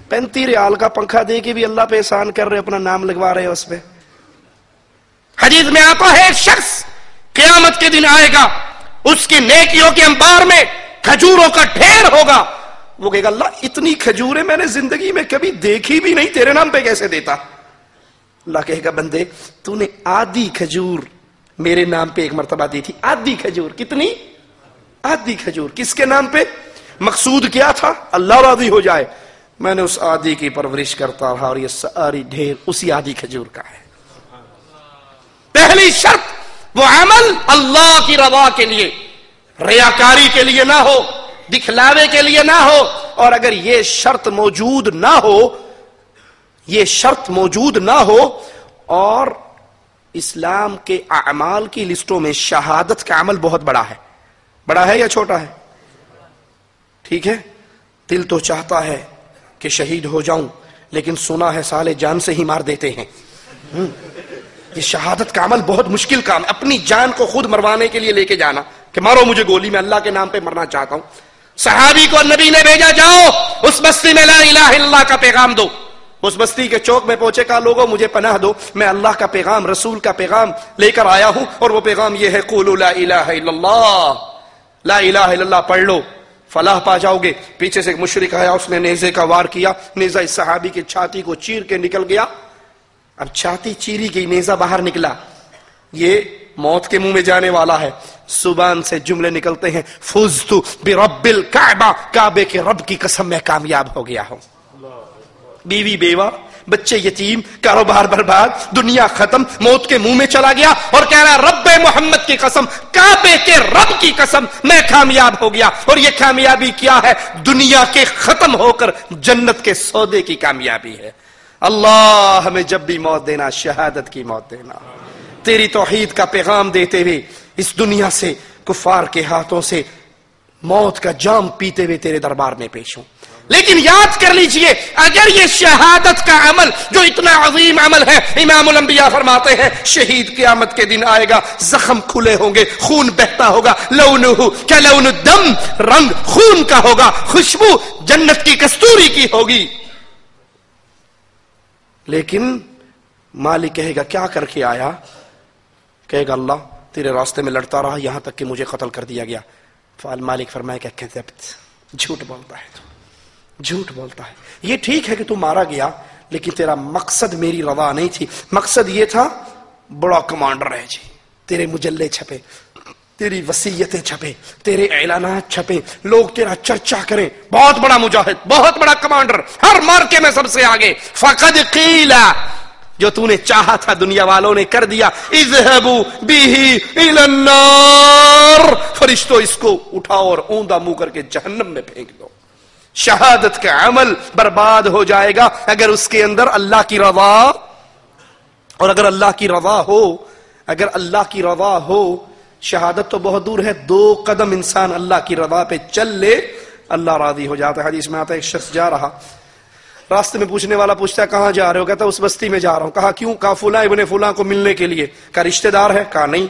35 ریال کا پنکھا دے کے بھی اللہ پہ احسان کر رہے، اپنا نام لگوا رہے اس پہ. حدیث میں آتا ہے ایک شخص قیامت کے دن آئے گا، اس کی نیکیوں کے انبار میں کھجوروں کا ڈھیر ہوگا. وہ کہے گا اللہ اتنی کھجوریں میں نے زندگی میں کبھی دیکھی بھی نہیں، تیرے نام پہ کیسے دیتا؟ اللہ کہے گا بندے تو نے آدھی کھجور میرے نام پہ ایک مرتبہ دی تھی. آدھی کھجور. کتنی؟ آدھی کھجور. کس کے نام پہ؟ مقصود کیا تھا؟ اللہ راضی ہو جائے. میں نے اس آدھی کی پرورش کرتا رہا اور یہ ساری ڈھیر اسی آدھی کھجور کا ہے. پہلی شرط وہ عمل اللہ کی رضا کے لیے، ریاکاری کے لیے نہ ہو، دکھلاوے کے لیے نہ ہو. اور اگر یہ شرط موجود نہ ہو، یہ شرط موجود نہ ہو اور اسلام کے اعمال کی لسٹوں میں شہادت کا عمل بہت بڑا ہے. بڑا ہے یا چھوٹا ہے؟ ٹھیک ہے، دل تو چاہتا ہے کہ شہید ہو جاؤں، لیکن سنا ہے سالے جان سے ہی مار دیتے ہیں. یہ شہادت کا عمل بہت مشکل کام ہے. اپنی جان کو خود مروانے کے لیے لے کے جانا کہ مارو مجھے گولی، میں اللہ کے نام پہ مرنا چاہتا ہوں. صحابی کو نبی نے بھیجا جاؤ اس بستی میں لا الہ الا اللہ کا پیغام دو. اس بستی کے چوک میں پہنچے، کہا لوگوں مجھے پناہ دو، میں اللہ کا پیغام، رسول کا پیغام لے کر آیا ہوں، اور وہ پیغام یہ ہے قولوا لا الہ الا اللہ، لا الہ الا اللہ پڑھ لو فلاح پا جاؤ گے. پیچھے سے ایک مشرک آیا، اس نے نیزے کا وار کیا، نیزہ اس صحابی کی چھاتی کو چیر کے نکل گیا. اب چھاتی چیری گئی، نیزہ باہر نکلا، یہ موت کے منہ میں جانے والا ہے. زبان سے جملے نکلتے ہیں فزت برب الکعبہ، کعبے کے رب کی قسم میں کامیاب ہو گیا ہوں. بیوی بیوہ، بچے یتیم، کاروبار برباد، دنیا ختم، موت کے منہ میں چلا گیا اور کہہ رہا رب محمد کی قسم، کعبے کے رب کی قسم میں کامیاب ہو گیا. اور یہ کامیابی کیا ہے؟ دنیا کے ختم ہو کر جنت کے سودے کی کامیابی ہے. اللہ ہمیں جب بھی موت دینا شہادت کی موت دینا، تیری توحید کا پیغام دیتے ہوئے اس دنیا سے کفار کے ہاتھوں سے موت کا جام پیتے ہوئے تیرے دربار میں پیش ہوں. لیکن یاد کر لیجئے اگر یہ شہادت کا عمل جو اتنا عظیم عمل ہے، امام الانبیاء فرماتے ہیں شہید قیامت کے دن آئے گا، زخم کھلے ہوں گے، خون بہتا ہوگا، لونہ کلون الدم، رنگ خون کا ہوگا، خوشبو جنت کی کستوری کی ہوگی. لیکن مالک کہے گا کیا کر کے آیا؟ کہے گا اللہ تیرے راستے میں لڑتا رہا یہاں تک کہ مجھے قتل کر دیا گیا. مالک فرمائے کہ کذبت، جھوٹ بولتا ہے تو، جھوٹ بولتا ہے. یہ ٹھیک ہے کہ تو مارا گیا، لیکن تیرا مقصد میری رضا نہیں تھی. مقصد یہ تھا بڑا کمانڈر ہے جی، تیرے مجلے چھپے، تیری وصیتیں چھپے، تیرے اعلانات چھپے، لوگ تیرا چرچا کریں، بہت بڑا مجاہد، بہت بڑا کمانڈر، ہر مارکے میں سب سے آگے. فقد قیل، جو تو نے چاہا تھا دنیا والوں نے کر دیا. اذهبوا به الى النار، فرشتوں اس کو اٹھاؤ اور اوندا منہ کر کے جہنم میں پھینک دو. شہادت کا عمل برباد ہو جائے گا اگر اس کے اندر اللہ کی رضا، اور اگر اللہ کی رضا ہو، اگر اللہ کی رضا ہو، شہادت تو بہت دور ہے، 2 قدم انسان اللہ کی رضا پہ چل لے اللہ راضی ہو جاتا ہے. حدیث میں آتا ہے ایک شخص جا رہا، راستے میں پوچھنے والا پوچھتا ہے کہاں جا رہے ہو؟ کہتا اس بستی میں جا رہا ہوں. کہا کیوں؟ کہا فلاں ابن فلاں کو ملنے کے لیے. کہا رشتہ دار ہے؟ کہا نہیں.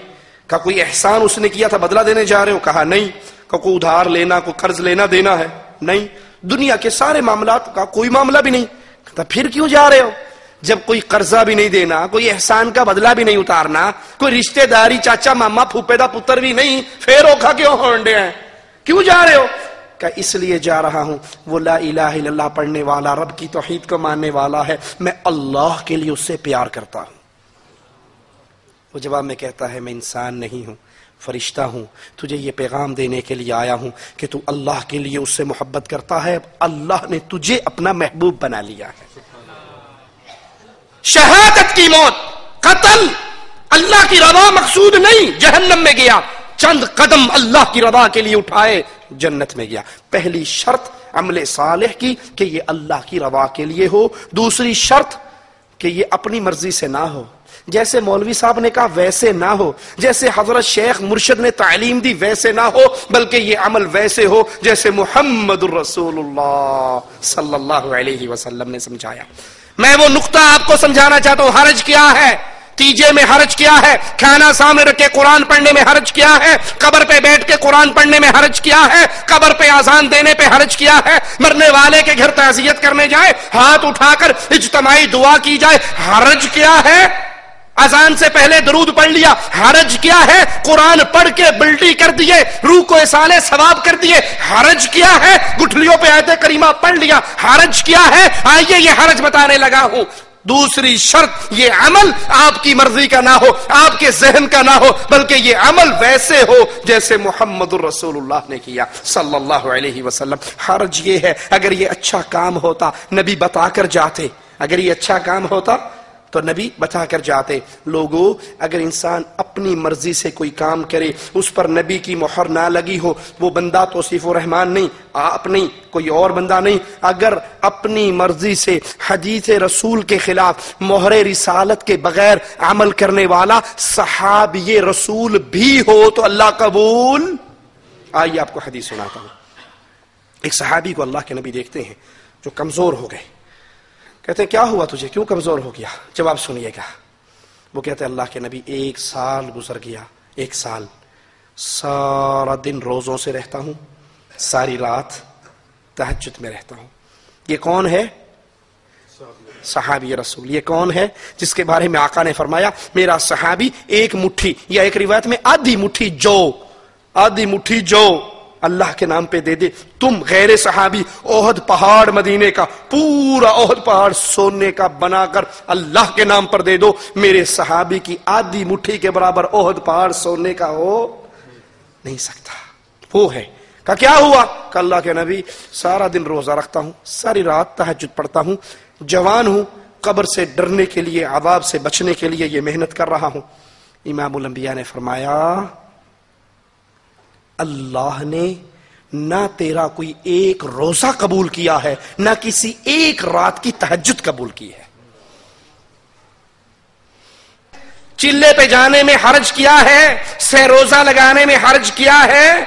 کہا کوئی احسان اس نے کیا تھا بدلہ دینے جا رہے ہو؟ کہا نہیں. کہا کوئی ادھار لینا، کوئی قرض لینا دینا ہے؟ نہیں. دنیا کے سارے معاملات کا کوئی معاملہ بھی نہیں. کہتا پھر کیوں جا رہے ہو؟ جب کوئی قرضہ بھی نہیں دینا، کوئی احسان کا بدلہ بھی نہیں اتارنا، کوئی رشتہ داری چاچا ماما پھوپے دا پتر بھی نہیں، پھر اوکھا کیوں ہونڈے ہیں؟ کیوں جا رہے ہو؟ کہ اس لیے جا رہا ہوں وہ لا الہ الا اللہ پڑھنے والا، رب کی توحید کو ماننے والا ہے، میں اللہ کے لیے اس سے پیار کرتا ہوں. وہ جواب میں کہتا ہے میں انسان نہیں ہوں، فرشتہ ہوں، تجھے یہ پیغام دینے کے لیے آیا ہوں کہ تو اللہ کے لیے اس سے محبت کرتا ہے، اللہ نے تجھے اپنا محبوب بنا لیا ہے. شہادت کی موت، قتل اللہ کی رضا مقصود نہیں، جہنم میں گیا. چند قدم اللہ کی رضا کے لیے اٹھائے، جنت میں گیا. پہلی شرط عمل صالح کی کہ یہ اللہ کی رضا کے لیے ہو. دوسری شرط کہ یہ اپنی مرضی سے نہ ہو، جیسے مولوی صاحب نے کہا ویسے نہ ہو، جیسے حضرت شیخ مرشد نے تعلیم دی ویسے نہ ہو، بلکہ یہ عمل ویسے ہو جیسے محمد الرسول اللہ صلی اللہ علیہ وسلم نے سمجھایا. میں وہ نقطہ آپ کو سمجھانا چاہتا ہوں. حرج کیا ہے تیجے میں حرج کیا ہے، کھانا سامنے رکھ کے قرآن پڑھنے میں حرج کیا ہے، قبر پہ بیٹھ کے قرآن پڑھنے میں حرج کیا ہے، قبر پہ اذان دینے پہ حرج کیا ہے، مرنے والے کے گھر تعزیت کرنے جائے ہاتھ اٹھا کر اجتماعی دعا کی جائے حرج کیا ہے، اذان سے پہلے درود پڑھ لیا حرج کیا ہے، قرآن پڑھ کے بلٹی کر دیے، روح کو اصالے ثواب کر دیے حرج کیا ہے، گٹھلیوں پہ آیت کریمہ پڑھ لیا حرج کیا ہے۔ آئیے یہ حرج بتانے لگا ہوں۔ دوسری شرط، یہ عمل آپ کی مرضی کا نہ ہو، آپ کے ذہن کا نہ ہو، بلکہ یہ عمل ویسے ہو جیسے محمد الرسول اللہ نے کیا صلی اللہ علیہ وسلم۔ حرج یہ ہے، اگر یہ اچھا کام ہوتا نبی بتا کر جاتے، اگر یہ اچھا کام ہوتا تو نبی بتا کر جاتے۔ لوگوں، اگر انسان اپنی مرضی سے کوئی کام کرے، اس پر نبی کی مہر نہ لگی ہو، وہ بندہ توصیف الرحمان نہیں، آپ نہیں، کوئی اور بندہ نہیں۔ اگر اپنی مرضی سے حدیث رسول کے خلاف مہر رسالت کے بغیر عمل کرنے والا صحابی رسول بھی ہو تو اللہ قبول۔ آئیے آپ کو حدیث سناتا ہوں۔ ایک صحابی کو اللہ کے نبی دیکھتے ہیں جو کمزور ہو گئے، کہتے ہیں کیا ہوا تجھے، کیوں کمزور ہو گیا؟ جواب سنیے گا۔ وہ کہتے ہیں اللہ کے نبی 1 سال گزر گیا، 1 سال سارا دن روزوں سے رہتا ہوں، ساری رات تہجد میں رہتا ہوں۔ یہ کون ہے؟ صحابی رسول۔ یہ کون ہے جس کے بارے میں آقا نے فرمایا میرا صحابی 1 مٹھی یا ایک روایت میں آدھی مٹھی جو اللہ کے نام پہ دے دے، تم غیر صحابی احد پہاڑ مدینے کا، پورا احد پہاڑ سونے کا بنا کر اللہ کے نام پر دے دو، میرے صحابی کی آدھی مٹھی کے برابر احد پہاڑ سونے کا ہو نہیں سکتا۔ وہ ہے کہ کیا ہوا کہ اللہ کے نبی سارا دن روزہ رکھتا ہوں، ساری رات تہجد پڑھتا ہوں، جوان ہوں، قبر سے ڈرنے کے لیے، عذاب سے بچنے کے لیے یہ محنت کر رہا ہوں۔ امام الانبیاء نے فرمایا اللہ نے نہ تیرا کوئی ایک روزہ قبول کیا ہے، نہ کسی ایک رات کی تہجد قبول کی ہے۔ چلے پہ جانے میں حرج کیا ہے، سہ روزہ لگانے میں حرج کیا ہے؟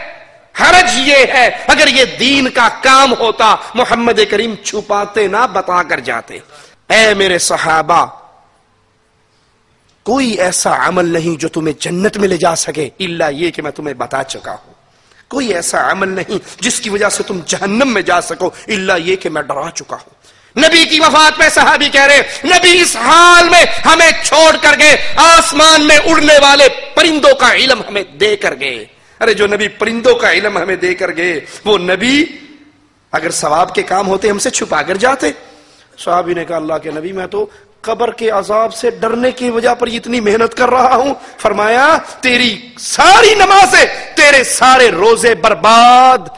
حرج یہ ہے اگر یہ دین کا کام ہوتا محمد کریم چھپاتے نہ، بتا کر جاتے۔ اے میرے صحابہ، کوئی ایسا عمل نہیں جو تمہیں جنت میں لے جا سکے الا یہ کہ میں تمہیں بتا چکا ہوں، کوئی ایسا عمل نہیں جس کی وجہ سے تم جہنم میں جا سکو الا یہ کہ میں ڈرا چکا ہوں۔ نبی کی وفات میں صحابی کہہ رہے نبی اس حال میں ہمیں چھوڑ کر گئے، آسمان میں اڑنے والے پرندوں کا علم ہمیں دے کر گئے۔ ارے جو نبی پرندوں کا علم ہمیں دے کر گئے، وہ نبی اگر ثواب کے کام ہوتے ہم سے چھپا کر جاتے؟ صحابی نے کہا اللہ کے نبی میں تو قبر کے عذاب سے ڈرنے کی وجہ پر اتنی محنت کر رہا ہوں۔ فرمایا تیری ساری نمازیں، تیرے سارے روزے برباد۔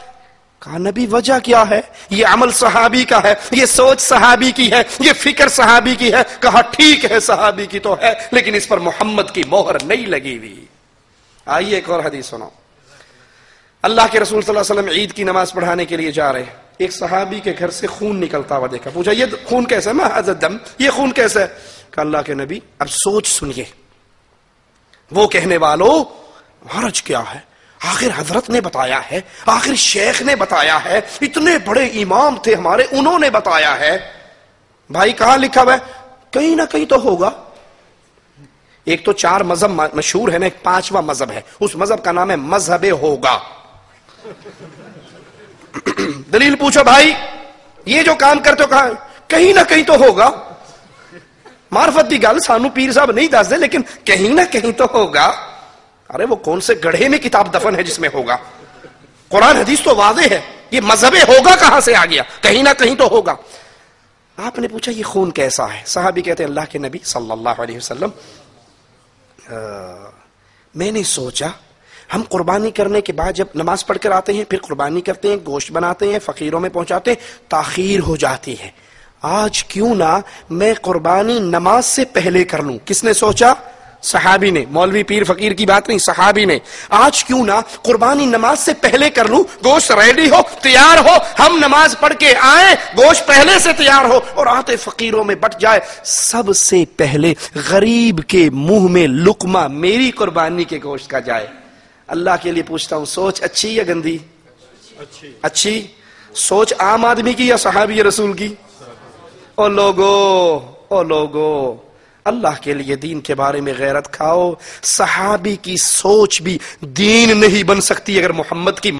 کہا نبی وجہ کیا ہے؟ یہ عمل صحابی کا ہے، یہ سوچ صحابی کی ہے، یہ فکر صحابی کی ہے۔ کہا ٹھیک ہے صحابی کی تو ہے، لیکن اس پر محمد کی مہر نہیں لگی ہوئی۔ آئیے ایک اور حدیث سنو۔ اللہ کے رسول صلی اللہ علیہ وسلم عید کی نماز پڑھانے کے لیے جا رہے ہیں، ایک صحابی کے گھر سے خون نکلتا ہوا دیکھا، پوچھا یہ خون کیسا ہے؟ محض الدم، یہ خون کیسا ہے؟ کہ اللہ کے نبی اب سوچ سنیے، وہ کہنے والوں حرج کیا ہے، آخر حضرت نے بتایا ہے، آخر شیخ نے بتایا ہے، اتنے بڑے امام تھے ہمارے، انہوں نے بتایا ہے۔ بھائی کہاں لکھا ہوا ہے؟ کہیں نہ کہیں تو ہوگا۔ ایک تو 4 مذہب مشہور ہے نا، ایک 5واں مذہب ہے، اس مذہب کا نام ہے مذہب ہوگا۔ دلیل پوچھو بھائی، یہ جو کام کرتے ہو کہاں؟ کہیں نہ کہیں تو ہوگا۔ معرفت دی گل سانو پیر صاحب نہیں دس دے، لیکن کہیں نہ کہیں تو ہوگا۔ ارے وہ کون سے گڑھے میں کتاب دفن ہے جس میں ہوگا؟ قرآن حدیث تو واضح ہے، یہ مذہب ہوگا کہاں سے آ گیا؟ کہیں نہ کہیں تو ہوگا۔ آپ نے پوچھا یہ خون کیسا ہے؟ صحابی کہتے ہیں اللہ کے نبی صلی اللہ علیہ وسلم میں نے سوچا ہم قربانی کرنے کے بعد جب نماز پڑھ کر آتے ہیں پھر قربانی کرتے ہیں، گوشت بناتے ہیں، فقیروں میں پہنچاتے ہیں، تاخیر ہو جاتی ہے، آج کیوں نہ میں قربانی نماز سے پہلے کر لوں۔ کس نے سوچا؟ صحابی نے، مولوی پیر فقیر کی بات نہیں، صحابی نے۔ آج کیوں نہ قربانی نماز سے پہلے کر لوں، گوشت ریڈی ہو، تیار ہو، ہم نماز پڑھ کے آئیں، گوشت پہلے سے تیار ہو اور آتے فقیروں میں بٹ جائے، سب سے پہلے غریب کے منہ میں لقمہ میری قربانی کے گوشت کا جائے۔ اللہ کے لیے پوچھتا ہوں سوچ اچھی یا گندی؟ اچھی۔ سوچ عام آدمی کی یا صحابی رسول کی؟ او لوگو اللہ کے لیے دین کے بارے میں غیرت کھاؤ. صحابی کی سوچ بھی دین نہیں بن سکتی اگر محمد کی